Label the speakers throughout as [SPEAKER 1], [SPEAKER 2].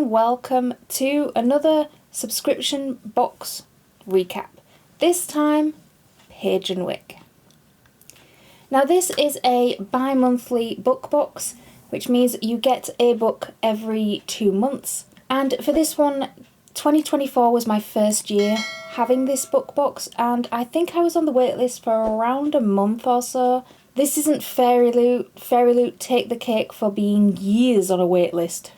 [SPEAKER 1] and welcome to another subscription box recap. This time, Page Wick. Now this is a bi-monthly book box, which means you get a book every 2 months. And for this one, 2024 was my first year having this book box, and I think I was on the waitlist for around a month or so. This isn't Fairy Loot. Fairy Loot take the cake for being years on a waitlist.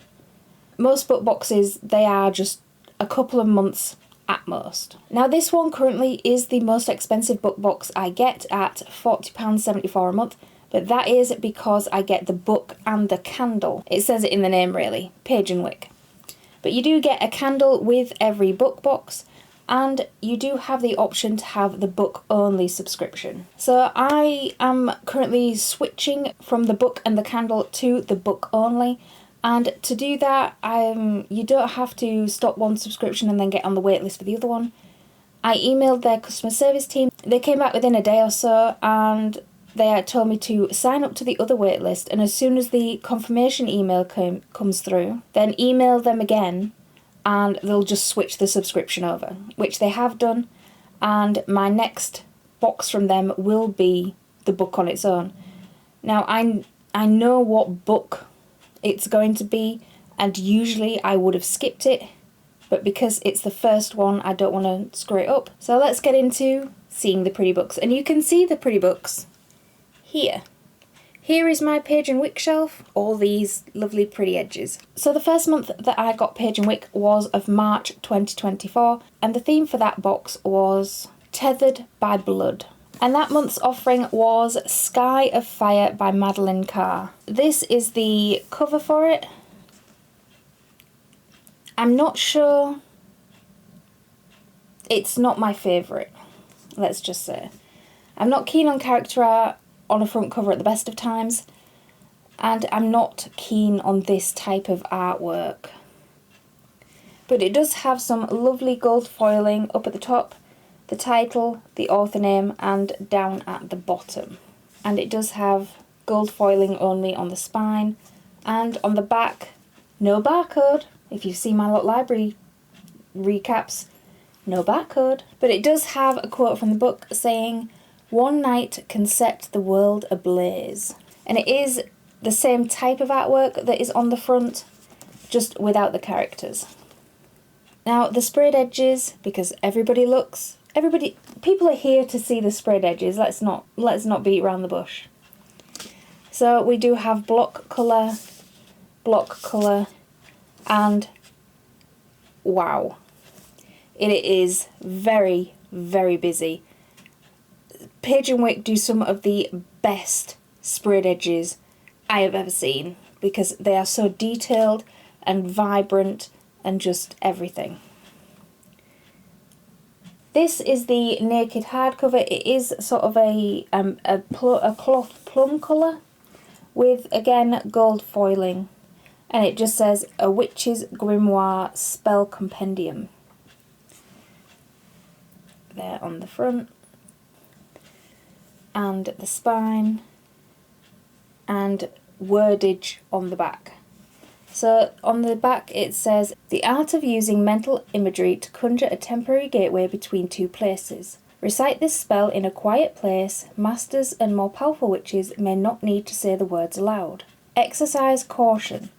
[SPEAKER 1] Most book boxes, they are just a couple of months at most. Now this one currently is the most expensive book box I get at £40.74 a month, but that is because I get the book and the candle. It says it in the name really, Page Wick. But you do get a candle with every book box, and you do have the option to have the book only subscription. So I am currently switching from the book and the candle to the book only. And to do that, you don't have to stop one subscription and then get on the wait list for the other one. I emailed their customer service team. They came back within a day or so and they told me to sign up to the other wait list, and as soon as the confirmation email comes through, then email them again and they'll just switch the subscription over, which they have done, and my next box from them will be the book on its own. Now I know what book it's going to be, and usually I would have skipped it, but because it's the first one I don't want to screw it up. So let's get into seeing the pretty books, and you can see the pretty books here. Here is my Page Wick shelf, all these lovely pretty edges. So the first month that I got Page Wick was of March 2024, and the theme for that box was Tethered by Blood. And that month's offering was Sky of Fire by Madeline Carr. This is the cover for it. I'm not sure. It's not my favourite, let's just say. I'm not keen on character art on a front cover at the best of times, and I'm not keen on this type of artwork. But it does have some lovely gold foiling up at the top, the title, the author name, and down at the bottom. And it does have gold foiling only on the spine, and on the back, no barcode. If you see my lot library recaps, no barcode. But it does have a quote from the book saying, "One night can set the world ablaze." And it is the same type of artwork that is on the front, just without the characters. Now the sprayed edges, because people are here to see the sprayed edges. Let's not beat around the bush. So we do have block colour, and wow, it is very, very busy. Page Wick do some of the best sprayed edges I have ever seen, because they are so detailed and vibrant and just everything. This is the naked hardcover. It is sort of a cloth plum colour with, again, gold foiling, and it just says A Witch's Grimoire Spell Compendium there on the front, and the spine, and wordage on the back. So on the back it says, "The art of using mental imagery to conjure a temporary gateway between two places. Recite this spell in a quiet place. Masters and more powerful witches may not need to say the words aloud. Exercise caution.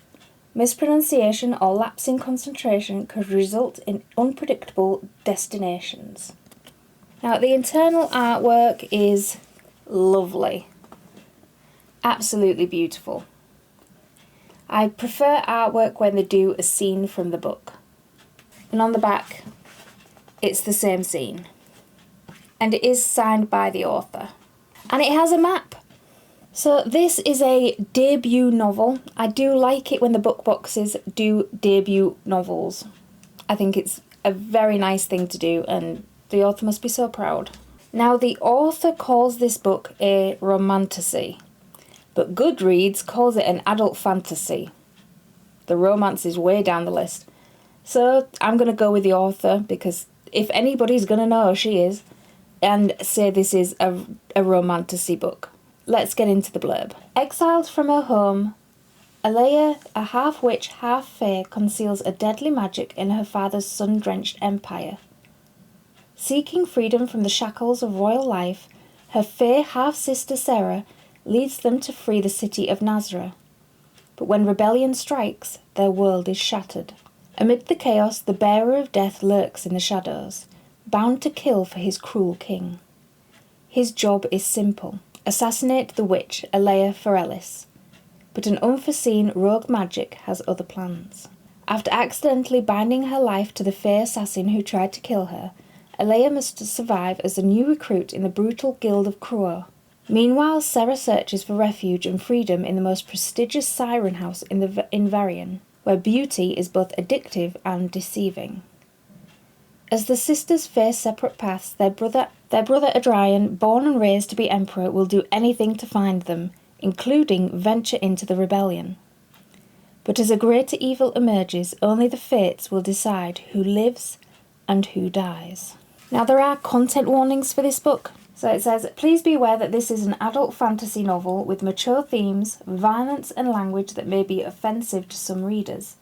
[SPEAKER 1] Mispronunciation or lapse in concentration could result in unpredictable destinations." Now the internal artwork is lovely. Absolutely beautiful. I prefer artwork when they do a scene from the book. And on the back, it's the same scene. And it is signed by the author. And it has a map. So this is a debut novel. I do like it when the book boxes do debut novels. I think it's a very nice thing to do, and the author must be so proud. Now the author calls this book a romantasy, but Goodreads calls it an adult fantasy. The romance is way down the list. So I'm going to go with the author, because if anybody's going to know, she is, and say this is a romantasy book. Let's get into the blurb. Exiled from her home, Alea, a half-witch, half-fae, conceals a deadly magic in her father's sun-drenched empire. Seeking freedom from the shackles of royal life, her fae half-sister Sarah leads them to free the city of Nazra. But when rebellion strikes, their world is shattered. Amid the chaos, the bearer of death lurks in the shadows, bound to kill for his cruel king. His job is simple: assassinate the witch Alea Forellis. But an unforeseen rogue magic has other plans. After accidentally binding her life to the fae assassin who tried to kill her, Alea must survive as a new recruit in the brutal guild of Cruo. Meanwhile, Sarah searches for refuge and freedom in the most prestigious siren house in Varian, where beauty is both addictive and deceiving. As the sisters face separate paths, their brother Adrian, born and raised to be emperor, will do anything to find them, including venture into the rebellion. But as a greater evil emerges, only the fates will decide who lives and who dies. Now, there are content warnings for this book. So it says, please be aware that this is an adult fantasy novel with mature themes, violence and language that may be offensive to some readers.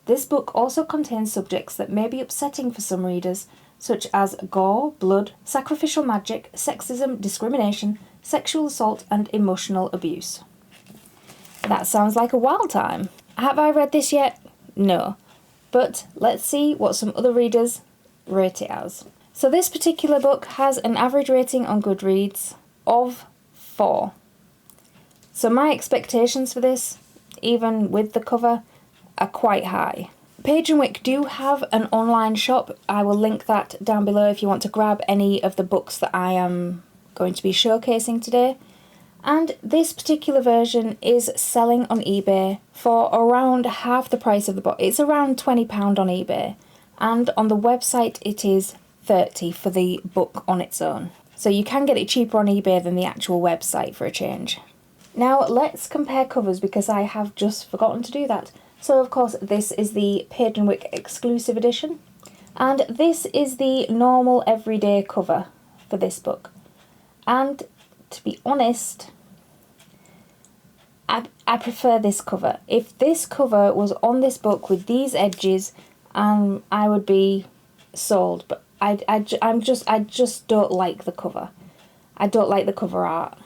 [SPEAKER 1] This book also contains subjects that may be upsetting for some readers, such as gore, blood, sacrificial magic, sexism, discrimination, sexual assault and emotional abuse. That sounds like a wild time. Have I read this yet? No. But let's see what some other readers rate it as. So this particular book has an average rating on Goodreads of 4. So my expectations for this, even with the cover, are quite high. Page Wick do have an online shop. I will link that down below if you want to grab any of the books that I am going to be showcasing today. And this particular version is selling on eBay for around half the price of the book. It's around £20 on eBay, and on the website it is £30 for the book on its own. So you can get it cheaper on eBay than the actual website for a change. Now let's compare covers, because I have just forgotten to do that. So of course this is the Page Wick exclusive edition, and this is the normal everyday cover for this book. And to be honest, I prefer this cover. If this cover was on this book with these edges, I would be sold. But I just don't like the cover. I don't like the cover art.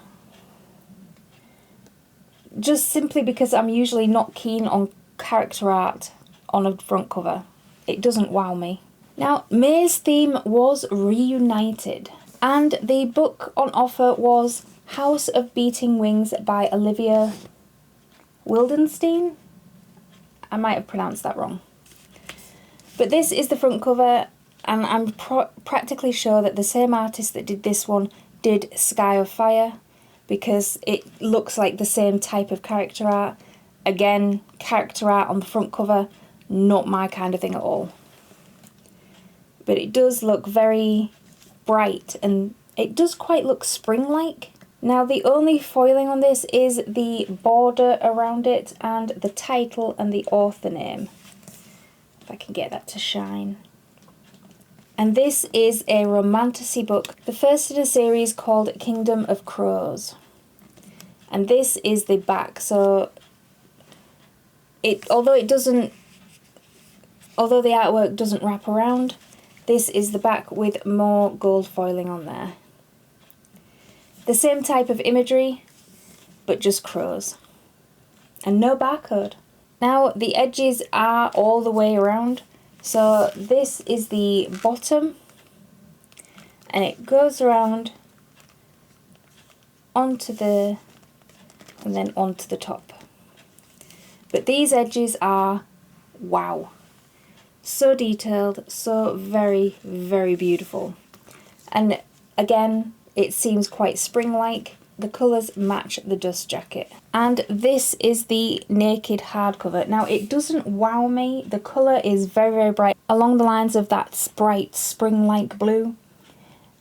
[SPEAKER 1] Just simply because I'm usually not keen on character art on a front cover. It doesn't wow me. Now, May's theme was reunited, and the book on offer was House of Beating Wings by Olivia Wildenstein. I might have pronounced that wrong. But this is the front cover, and I'm practically sure that the same artist that did this one did Sky of Fire, because it looks like the same type of character art. Again, character art on the front cover, not my kind of thing at all. But it does look very bright, and it does quite look spring-like. Now, the only foiling on this is the border around it and the title and the author name. If I can get that to shine. And this is a romantasy book, the first in a series called Kingdom of Crows. And this is the back, so although the artwork doesn't wrap around, this is the back with more gold foiling on there. The same type of imagery, but just crows. And no barcode. Now, the edges are all the way around. So this is the bottom, and it goes around onto and then onto the top. But these edges are, wow. So detailed, so very, very beautiful. And again, it seems quite spring-like. The colours match the dust jacket. And this is the naked hardcover. Now, it doesn't wow me. The colour is very, very bright, along the lines of that bright spring-like blue.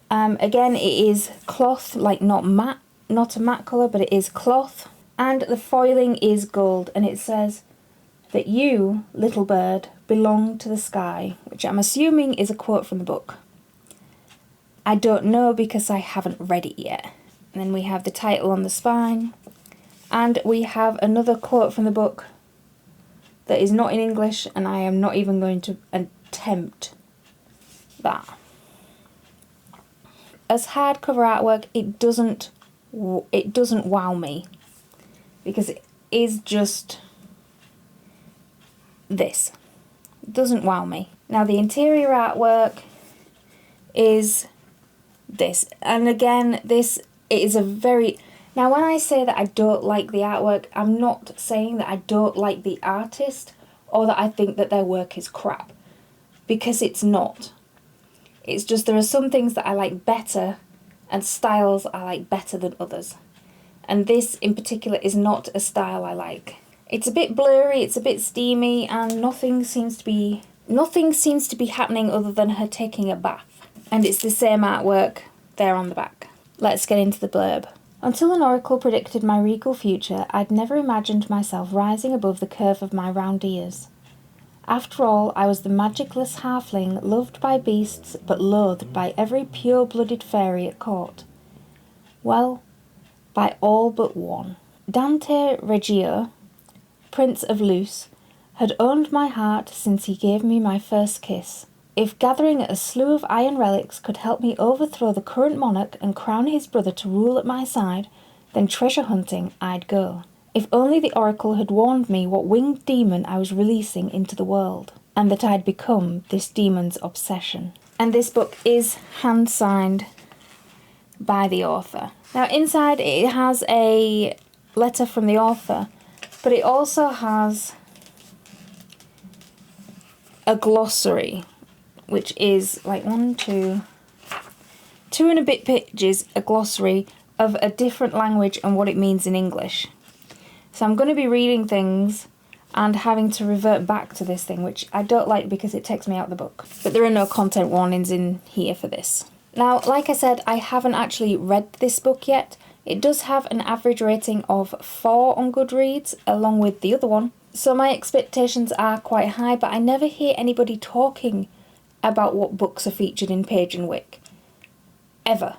[SPEAKER 1] Again, it is cloth, like not a matte colour, but it is cloth. And the foiling is gold, and it says that you, little bird, belong to the sky, which I'm assuming is a quote from the book. I don't know because I haven't read it yet. And then we have the title on the spine, And we have another quote from the book that is not in English, and I am not even going to attempt that. As hardcover artwork, it doesn't wow me, because it is just this. It doesn't wow me. Now the interior artwork is this, and again, this is a very... Now when I say that I don't like the artwork, I'm not saying that I don't like the artist or that I think that their work is crap, because it's not. It's just there are some things that I like better and styles I like better than others. And this in particular is not a style I like. It's a bit blurry, it's a bit steamy, and nothing seems to be happening other than her taking a bath. And it's the same artwork there on the back. Let's get into the blurb. Until an oracle predicted my regal future, I'd never imagined myself rising above the curve of my round ears. After all, I was the magicless halfling, loved by beasts, but loathed by every pure-blooded fairy at court. Well, by all but one. Dante Reggio, Prince of Luce, had owned my heart since he gave me my first kiss. If gathering a slew of iron relics could help me overthrow the current monarch and crown his brother to rule at my side, then treasure hunting I'd go. If only the oracle had warned me what winged demon I was releasing into the world, and that I'd become this demon's obsession. And this book is hand-signed by the author. Now inside it has a letter from the author, but it also has a glossary, which is like two and a bit pages, a glossary of a different language and what it means in English. So I'm going to be reading things and having to revert back to this thing, which I don't like because it takes me out of the book. But there are no content warnings in here for this. Now, like I said, I haven't actually read this book yet. It does have an average rating of 4 on Goodreads, along with the other one. So my expectations are quite high, but I never hear anybody talking about what books are featured in Page Wick. Ever.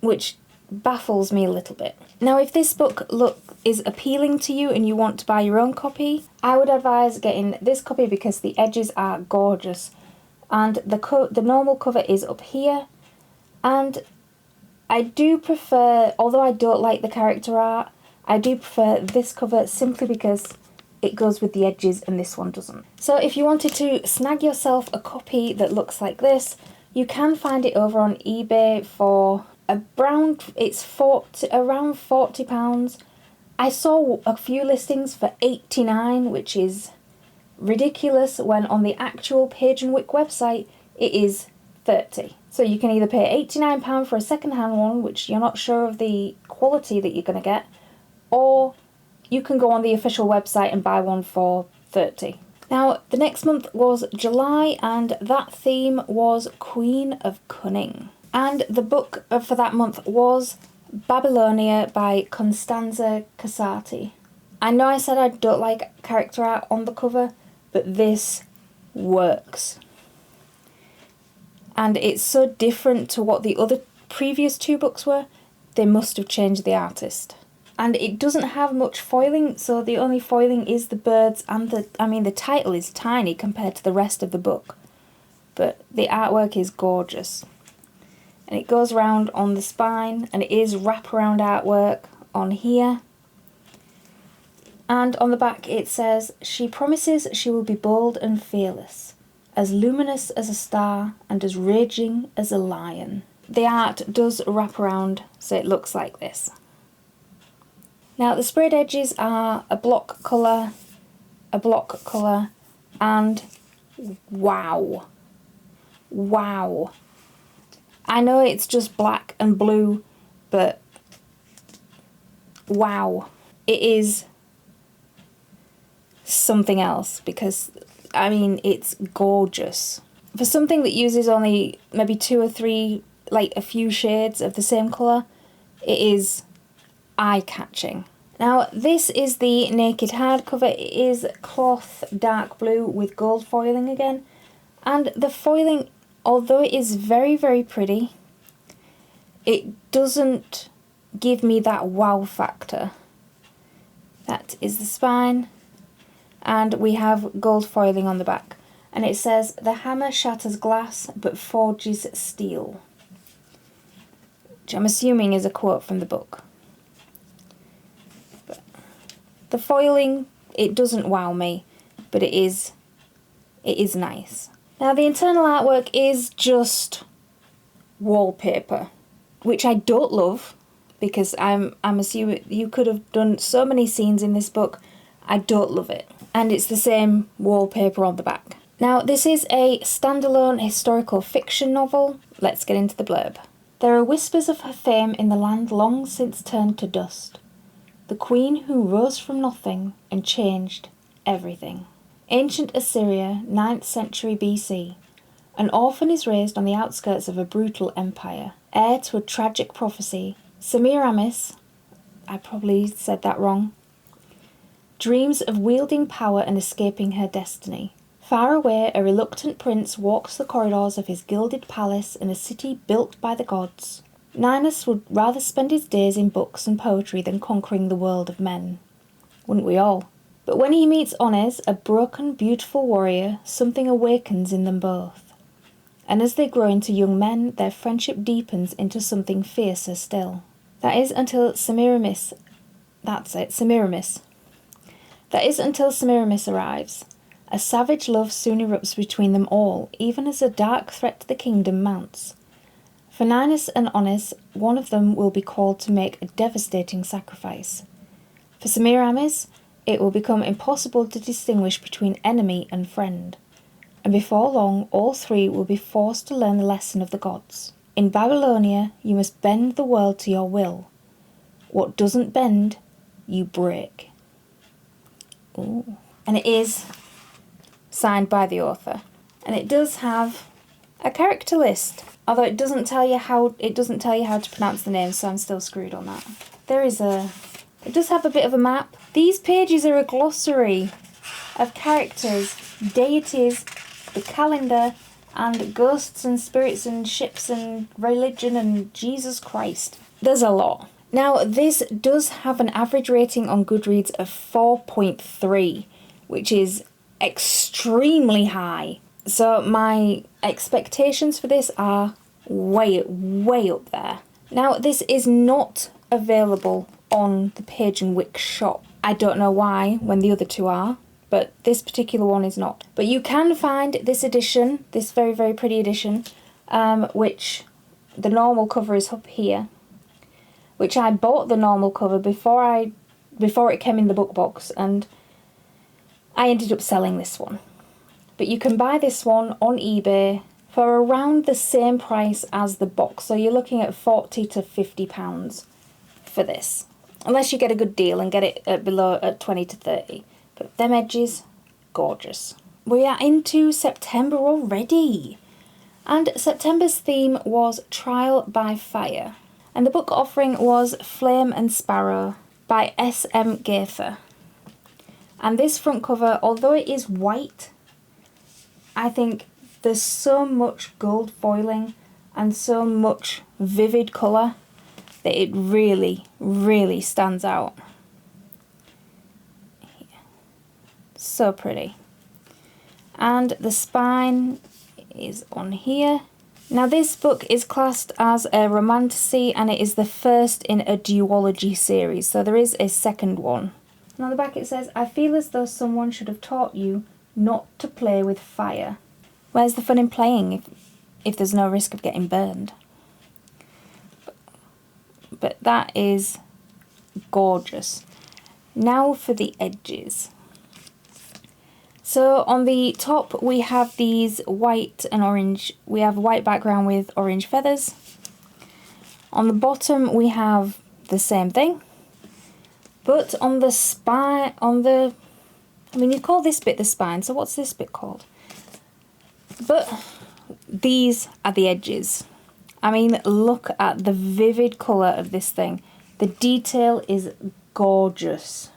[SPEAKER 1] Which baffles me a little bit. Now, if this book is appealing to you and you want to buy your own copy, I would advise getting this copy because the edges are gorgeous. And the normal cover is up here. And I do prefer, although I don't like the character art, I do prefer this cover simply because it goes with the edges and this one doesn't. So if you wanted to snag yourself a copy that looks like this, you can find it over on eBay for around £40. I saw a few listings for £89, which is ridiculous when on the actual Page Wick website it is £30. So you can either pay £89 for a second-hand one, which you're not sure of the quality that you're going to get, or you can go on the official website and buy one for £30. Now, the next month was July, and that theme was Queen of Cunning. And the book for that month was Babylonia by Constanza Casati. I know I said I don't like character art on the cover, but this works. And it's so different to what the other previous 2 books were, they must have changed the artist. And it doesn't have much foiling, so the only foiling is the birds and the title is tiny compared to the rest of the book. But the artwork is gorgeous. And it goes around on the spine, and it is wraparound artwork on here. And on the back it says, she promises she will be bold and fearless, as luminous as a star and as raging as a lion. The art does wrap around, so it looks like this. Now the sprayed edges are a block colour, and wow. Wow. I know it's just black and blue, but wow. It is something else because, it's gorgeous. For something that uses only maybe 2 or 3, like a few shades of the same colour, it is eye-catching. Now, this is the naked hardcover. It is cloth dark blue with gold foiling again. And the foiling, although it is very, very pretty, it doesn't give me that wow factor That is the spine. And we have gold foiling on the back. And it says, "The hammer shatters glass but forges steel." Which I'm assuming is a quote from the book. But the foiling, it doesn't wow me, but it is nice. Now the internal artwork is just wallpaper, which I don't love, because I'm assuming you could have done so many scenes in this book. I don't love it. And it's the same wallpaper on the back. Now this is a standalone historical fiction novel. Let's get into the blurb. There are whispers of her fame in the land long since turned to dust. The queen who rose from nothing and changed everything. Ancient Assyria, 9th century BC. An orphan is raised on the outskirts of a brutal empire. Heir to a tragic prophecy, Semiramis, I probably said that wrong, dreams of wielding power and escaping her destiny. Far away, a reluctant prince walks the corridors of his gilded palace in a city built by the gods. Ninus would rather spend his days in books and poetry than conquering the world of men. Wouldn't we all? But when he meets Ones, a broken, beautiful warrior, something awakens in them both. And as they grow into young men, their friendship deepens into something fiercer still. That is until Semiramis arrives. A savage love soon erupts between them all, even as a dark threat to the kingdom mounts. For Ninus and Ones, one of them will be called to make a devastating sacrifice. For Semiramis, it will become impossible to distinguish between enemy and friend. And before long, all three will be forced to learn the lesson of the gods. In Babylonia, you must bend the world to your will. What doesn't bend, you break. Ooh. And it is signed by the author. And it does have a character list, although it doesn't tell you how to pronounce the names, so I'm still screwed on that. It does have a bit of a map. These pages are a glossary of characters, deities, the calendar, and ghosts and spirits and ships and religion and Jesus Christ. There's a lot. Now, this does have an average rating on Goodreads of 4.3, which is extremely high. So my expectations for this are way, way up there. Now, this is not available on the Page Wick shop. I don't know why, when the other two are, but this particular one is not. But you can find this edition, this very, very pretty edition, which the normal cover is up here, which I bought the normal cover before it came in the book box, and I ended up selling this one. But you can buy this one on eBay for around the same price as the box, so you're looking at £40 to £50 for this, unless you get a good deal and get it at 20 to 30. But them edges, gorgeous. We are into September already, and September's theme was Trial by Fire, and the book offering was Flame and Sparrow by S.M. Gaither. And this front cover, although it is white, I think there's so much gold foiling and so much vivid colour that it really, really stands out. So pretty. And the spine is on here. Now this book is classed as a romantasy, and it is the first in a duology series, so there is a second one. And on the back it says, "I feel as though someone should have taught you not to play with fire." Where's the fun in playing if there's no risk of getting burned? But that is gorgeous. Now for the edges. So on the top we have these white and orange, we have a white background with orange feathers. On the bottom we have the same thing, but on the spine, you call this bit the spine, so what's this bit called? But these are the edges. I mean, look at the vivid colour of this thing. The detail is gorgeous.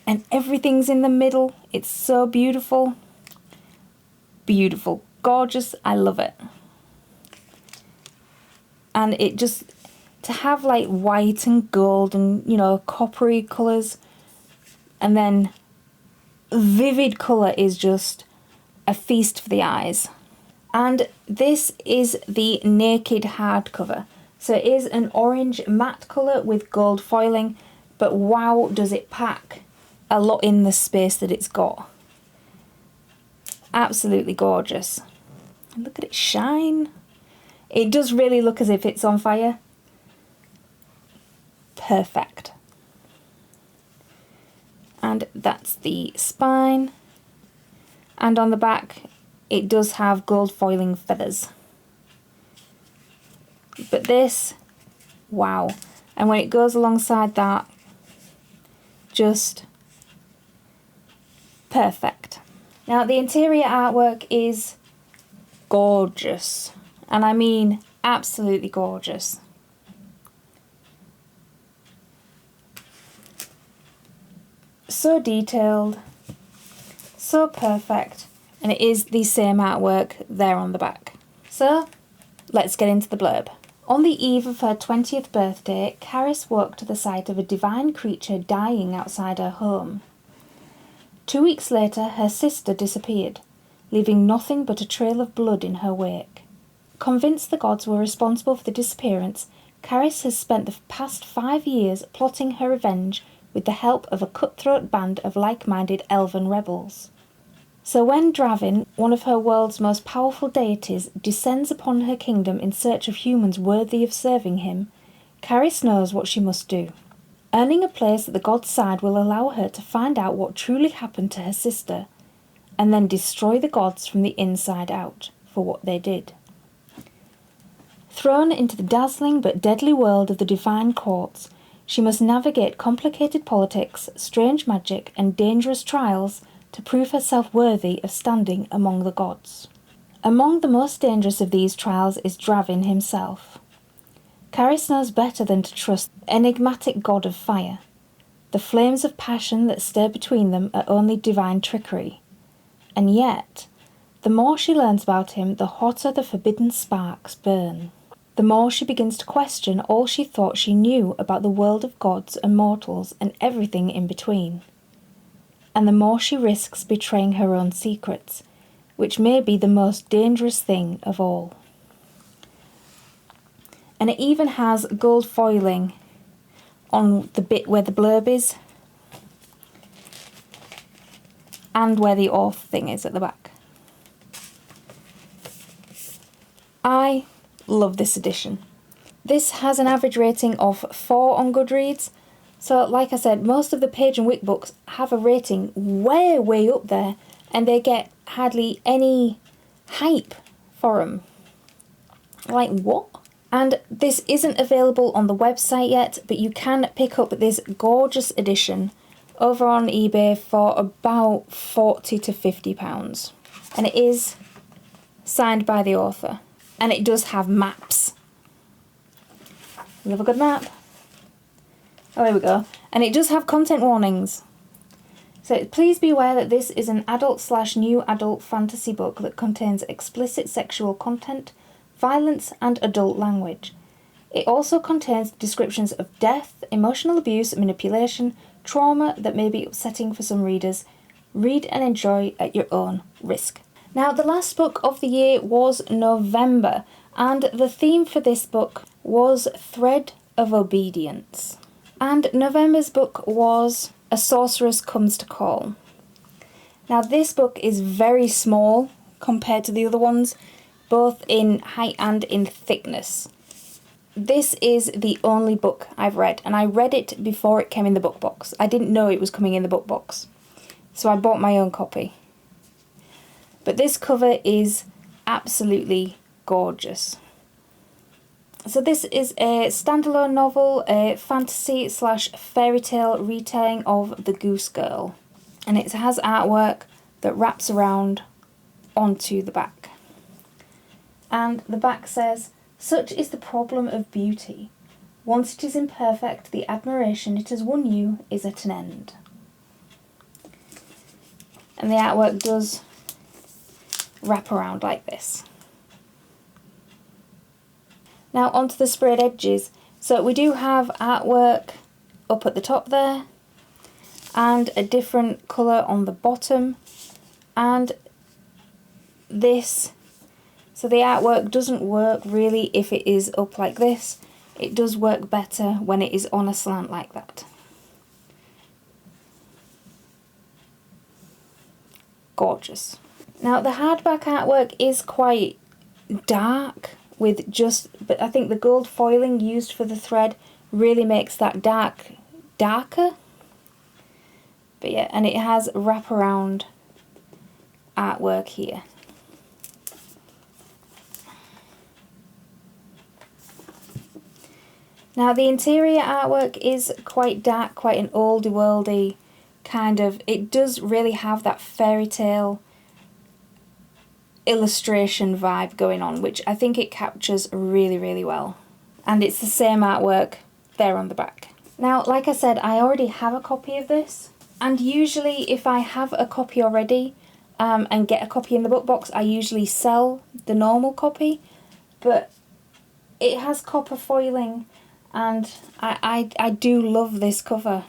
[SPEAKER 1] And everything's in the middle. It's so beautiful. Beautiful. Gorgeous. I love it. And it just, to have like white and gold and, coppery colours, And then vivid colour is just a feast for the eyes. And this is the naked hardcover. So it is an orange matte colour with gold foiling, but wow, does it pack a lot in the space that it's got. Absolutely gorgeous. And look at it shine. It does really look as if it's on fire. Perfect. And that's the spine. And on the back, it does have gold foiling feathers. But this, wow. And when it goes alongside that, just perfect. Now the interior artwork is gorgeous. And I mean absolutely gorgeous. So detailed, so perfect, and it is the same artwork there on the back. So let's get into the blurb. On the eve of her 20th birthday, Caris woke to the sight of a divine creature dying outside her home. 2 weeks later, her sister disappeared, leaving nothing but a trail of blood in her wake. Convinced the gods were responsible for the disappearance, Caris has spent the past 5 years plotting her revenge with the help of a cutthroat band of like-minded elven rebels. So when Dravin, one of her world's most powerful deities, descends upon her kingdom in search of humans worthy of serving him, Caris knows what she must do. Earning a place at the god's side will allow her to find out what truly happened to her sister, and then destroy the gods from the inside out for what they did. Thrown into the dazzling but deadly world of the divine courts, she must navigate complicated politics, strange magic, and dangerous trials to prove herself worthy of standing among the gods. Among the most dangerous of these trials is Dravin himself. Caris knows better than to trust the enigmatic god of fire. The flames of passion that stir between them are only divine trickery. And yet, the more she learns about him, the hotter the forbidden sparks burn. The more she begins to question all she thought she knew about the world of gods and mortals and everything in between. And the more she risks betraying her own secrets, which may be the most dangerous thing of all. And it even has gold foiling on the bit where the blurb is and where the author thing is at the back. I love this edition. This has an average rating of 4 on Goodreads. So like I said, most of the Page and Wick books have a rating way up there, and they get hardly any hype for them. Like, what? And this isn't available on the website yet, but you can pick up this gorgeous edition over on eBay for about £40 to £50. And it is signed by the author. And it does have maps. Love a good map. Oh, there we go. And it does have content warnings. So please be aware that this is an adult/new adult fantasy book that contains explicit sexual content, violence, and adult language. It also contains descriptions of death, emotional abuse, manipulation, trauma that may be upsetting for some readers. Read and enjoy at your own risk. Now, the last book of the year was November, and the theme for this book was Thread of Obedience. And November's book was A Sorceress Comes to Call. Now, this book is very small compared to the other ones, both in height and in thickness. This is the only book I've read, and I read it before it came in the book box. I didn't know it was coming in the book box, so I bought my own copy. But this cover is absolutely gorgeous. So this is a standalone novel, a fantasy/fairy tale retelling of The Goose Girl. And it has artwork that wraps around onto the back. And the back says, "Such is the problem of beauty. Once it is imperfect, the admiration it has won you is at an end." And the artwork does wrap around like this. Now onto the sprayed edges. So we do have artwork up at the top there, and a different colour on the bottom, and this. So the artwork doesn't work really if it is up like this. It does work better when it is on a slant like that. Gorgeous. Now the hardback artwork is quite dark with but I think the gold foiling used for the thread really makes that darker. But yeah, and it has wraparound artwork here. Now the interior artwork is quite dark, quite an oldie worldy kind of, it does really have that fairy tale illustration vibe going on, which I think it captures really, really well. And it's the same artwork there on the back. Now, like I said, I already have a copy of this, and usually if I have a copy already and get a copy in the book box, I usually sell the normal copy, but it has copper foiling, and I do love this cover.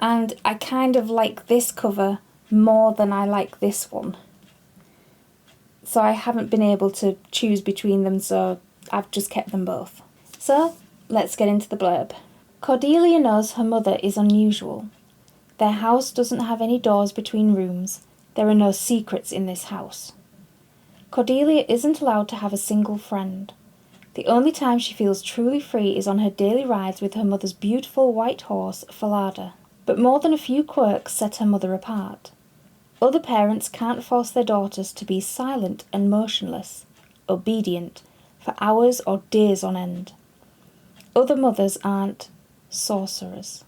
[SPEAKER 1] And I kind of like this cover more than I like this one. So I haven't been able to choose between them, so I've just kept them both. So, let's get into the blurb. Cordelia knows her mother is unusual. Their house doesn't have any doors between rooms. There are no secrets in this house. Cordelia isn't allowed to have a single friend. The only time she feels truly free is on her daily rides with her mother's beautiful white horse, Falada. But more than a few quirks set her mother apart. Other parents can't force their daughters to be silent and motionless, obedient, for hours or days on end. Other mothers aren't sorcerers.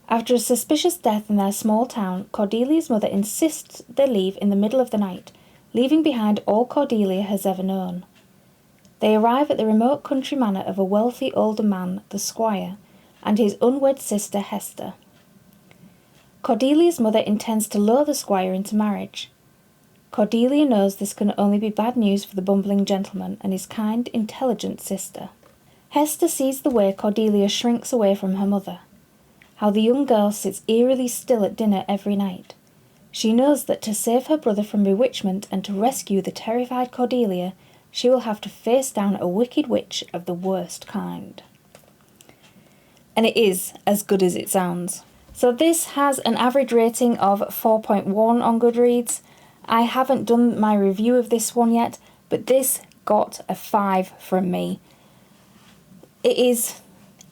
[SPEAKER 1] After a suspicious death in their small town, Cordelia's mother insists they leave in the middle of the night, leaving behind all Cordelia has ever known. They arrive at the remote country manor of a wealthy older man, the squire, and his unwed sister Hester. Cordelia's mother intends to lure the squire into marriage. Cordelia knows this can only be bad news for the bumbling gentleman and his kind, intelligent sister. Hester sees the way Cordelia shrinks away from her mother, how the young girl sits eerily still at dinner every night. She knows that to save her brother from bewitchment and to rescue the terrified Cordelia, she will have to face down a wicked witch of the worst kind. And it is as good as it sounds. So this has an average rating of 4.1 on Goodreads. I haven't done my review of this one yet, but this got a 5 from me. It is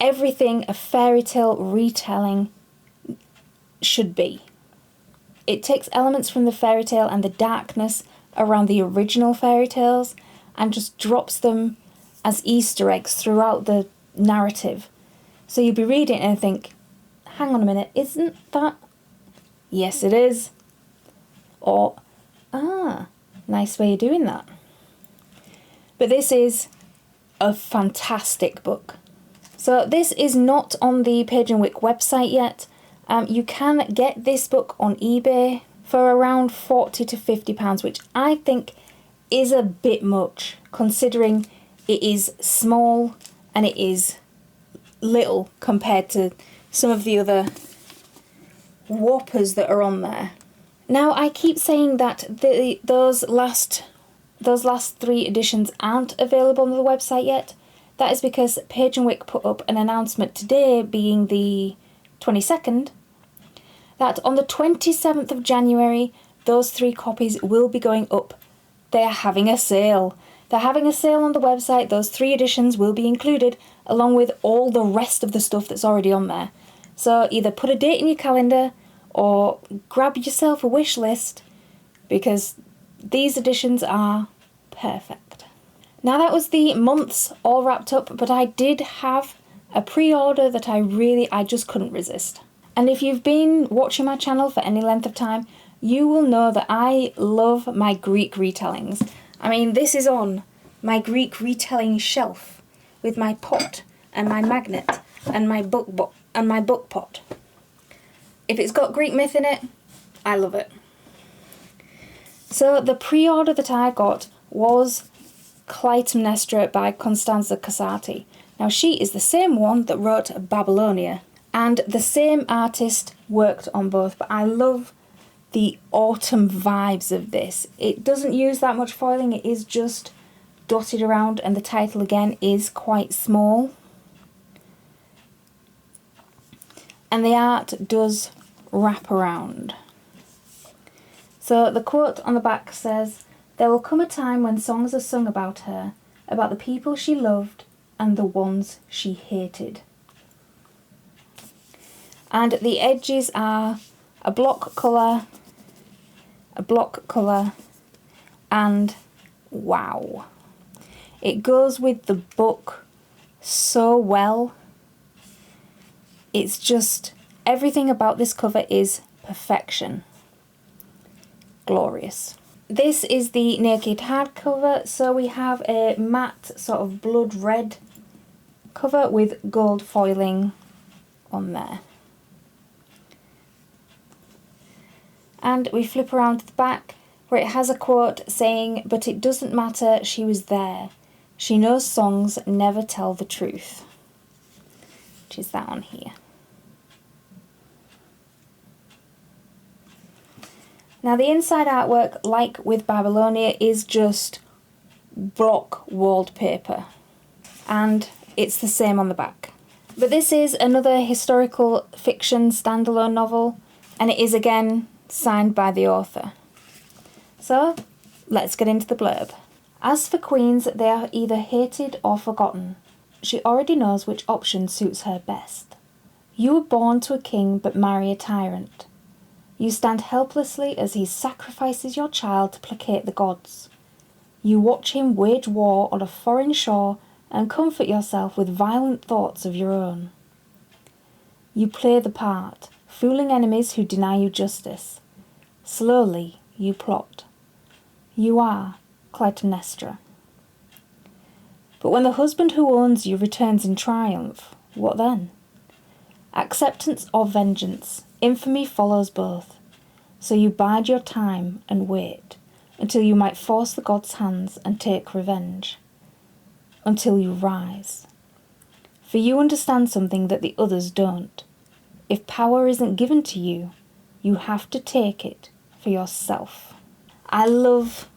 [SPEAKER 1] everything a fairy tale retelling should be. It takes elements from the fairy tale and the darkness around the original fairy tales and just drops them as Easter eggs throughout the narrative. So you'll be reading it and think, hang on a minute, isn't that? Yes, it is. Or, nice way of doing that. But this is a fantastic book. So this is not on the Page Wick website yet. You can get this book on eBay for around £40 to £50, which I think is a bit much, considering it is small and it is little compared to some of the other whoppers that are on there. Now, I keep saying that those last 3 editions aren't available on the website yet. That is because Page Wick put up an announcement today, being the 22nd, that on the 27th of January, those 3 copies will be going up. They are having a sale. They're having a sale on the website. Those 3 editions will be included, along with all the rest of the stuff that's already on there. So either put a date in your calendar or grab yourself a wish list, because these editions are perfect. Now that was the months all wrapped up, but I did have a pre-order that I just couldn't resist. And if you've been watching my channel for any length of time, you will know that I love my Greek retellings. I mean, this is on my Greek retelling shelf with my pot and my magnet and my book pot. If it's got Greek myth in it, I love it. So the pre-order that I got was Clytemnestra by Constanza Casati. Now she is the same one that wrote Babylonia, And the same artist worked on both, but I love the autumn vibes of this. It doesn't use that much foiling, it is just dotted around, and the title again is quite small. And the art does wrap around. So the quote on the back says, "There will come a time when songs are sung about her, about the people she loved and the ones she hated." And the edges are a block colour, and wow. It goes with the book so well. It's just, everything about this cover is perfection. Glorious. This is the naked hardcover, so we have a matte sort of blood red cover with gold foiling on there. And we flip around to the back where it has a quote saying, "But it doesn't matter, she was there. She knows songs never tell the truth." Which is that one here. Now the inside artwork, like with Babylonia, is just block wallpaper. And it's the same on the back. But this is another historical fiction standalone novel, and it is again signed by the author. So, let's get into the blurb. "As for queens, they are either hated or forgotten. She already knows which option suits her best. You were born to a king but marry a tyrant. You stand helplessly as he sacrifices your child to placate the gods. You watch him wage war on a foreign shore and comfort yourself with violent thoughts of your own. You play the part, fooling enemies who deny you justice. Slowly you plot. You are Clytemnestra. But when the husband who owns you returns in triumph, what then? Acceptance or vengeance, infamy follows both. So you bide your time and wait, until you might force the gods' hands and take revenge. Until you rise. For you understand something that the others don't. If power isn't given to you, you have to take it for yourself." I love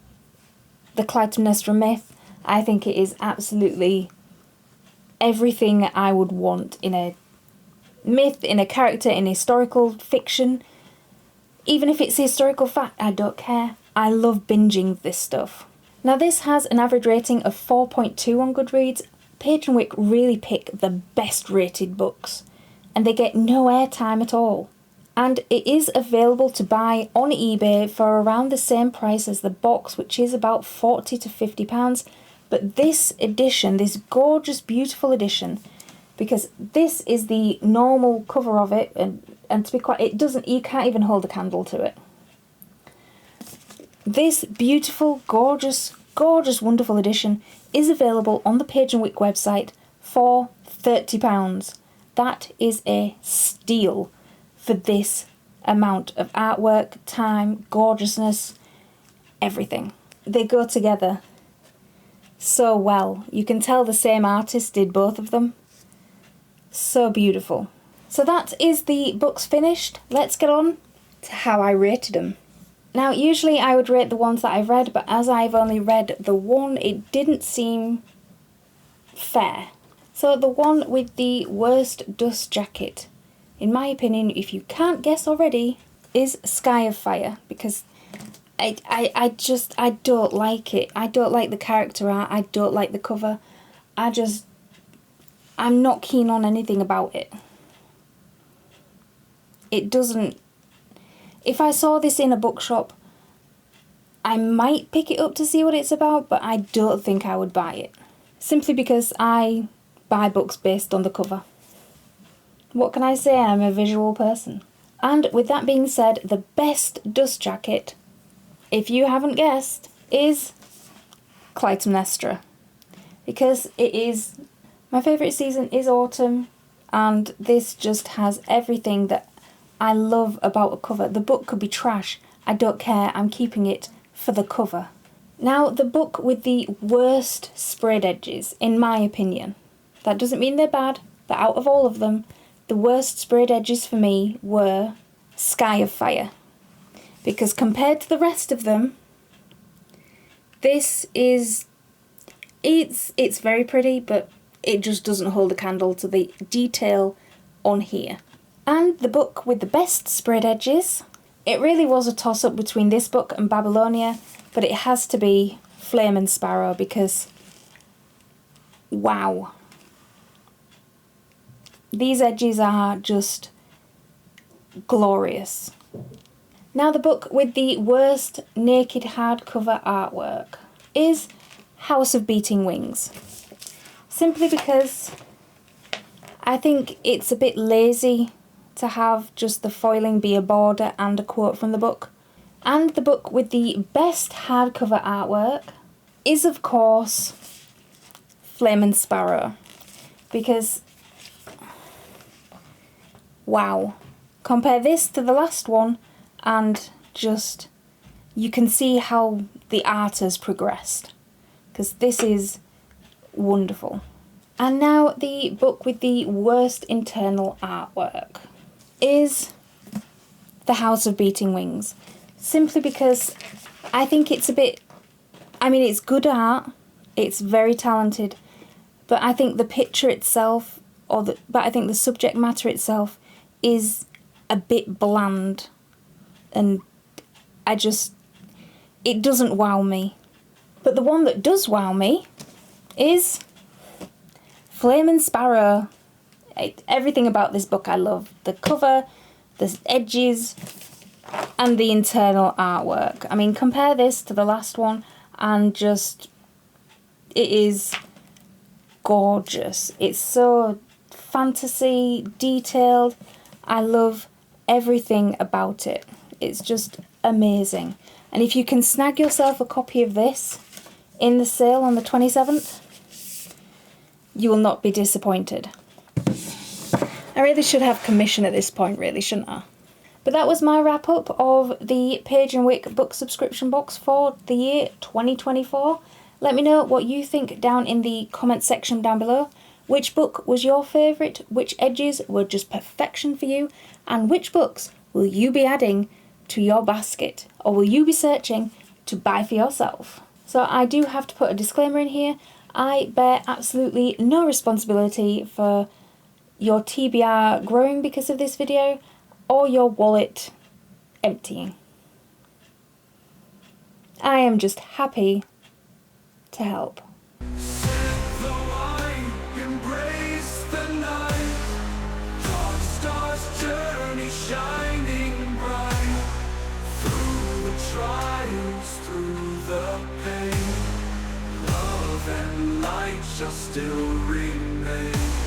[SPEAKER 1] the Clytemnestra myth. I think it is absolutely everything I would want in a myth, in a character, in historical fiction. Even if it's a historical fact, I don't care. I love binging this stuff. Now this has an average rating of 4.2 on Goodreads. Page Wick really pick the best rated books, and they get no airtime at all. And it is available to buy on eBay for around the same price as the box, which is about £40 to £50. But this edition, this gorgeous, beautiful edition, because this is the normal cover of it, and to be quite, you can't even hold a candle to it. This beautiful, gorgeous, wonderful edition is available on the Page Wick website for £30. That is a steal for this amount of artwork, time, gorgeousness, everything. They go together so well. You can tell the same artist did both of them. So beautiful. So that is the books finished. Let's get on to how I rated them. Now usually I would rate the ones that I've read, but as I've only read the one, it didn't seem fair. So the one with the worst dust jacket, in my opinion, if you can't guess already, is Sky of Fire, because I don't like it. I don't like the character art, I don't like the cover. I'm not keen on anything about it. It doesn't... If I saw this in a bookshop, I might pick it up to see what it's about, but I don't think I would buy it. Simply because I buy books based on the cover. What can I say? I'm a visual person. And with that being said, the best dust jacket, if you haven't guessed, is Clytemnestra. Because it is... My favourite season is autumn, and this just has everything that I love about a cover. The book could be trash, I don't care, I'm keeping it for the cover. Now, the book with the worst sprayed edges, in my opinion. That doesn't mean they're bad, but out of all of them, the worst sprayed edges for me were Sky of Fire, because compared to the rest of them, this is, it's very pretty, but it just doesn't hold a candle to the detail on here. And the book with the best sprayed edges, it really was a toss-up between this book and Babylonia, but it has to be Flame and Sparrow, because wow, these edges are just glorious. Now the book with the worst naked hardcover artwork is House of Beating Wings. Simply because I think it's a bit lazy to have just the foiling be a border and a quote from the book. And the book with the best hardcover artwork is, of course, Flame and Sparrow. Because, wow. Compare this to the last one and just, you can see how the art has progressed. Because this is wonderful. And now the book with the worst internal artwork is The House of Beating Wings. Simply because I think it's a bit, I mean, it's good art, it's very talented, but I think the picture itself, but I think the subject matter itself is a bit bland, and it doesn't wow me. But the one that does wow me is Flame and Sparrow. Everything about this book I love. The cover, the edges, and the internal artwork. I mean, compare this to the last one and just, it is gorgeous. It's so fantasy, detailed. I love everything about it. It's just amazing. And if you can snag yourself a copy of this in the sale on the 27th, you will not be disappointed. I really should have commission at this point, really, shouldn't I? But that was my wrap up of the Page Wick book subscription box for the year 2024. Let me know what you think down in the comment section down below. Which book was your favourite? Which edges were just perfection for you? And which books will you be adding to your basket? Or will you be searching to buy for yourself? So I do have to put a disclaimer in here. I bear absolutely no responsibility for your TBR growing because of this video, or your wallet emptying. I am just happy to help.
[SPEAKER 2] Shall still remain.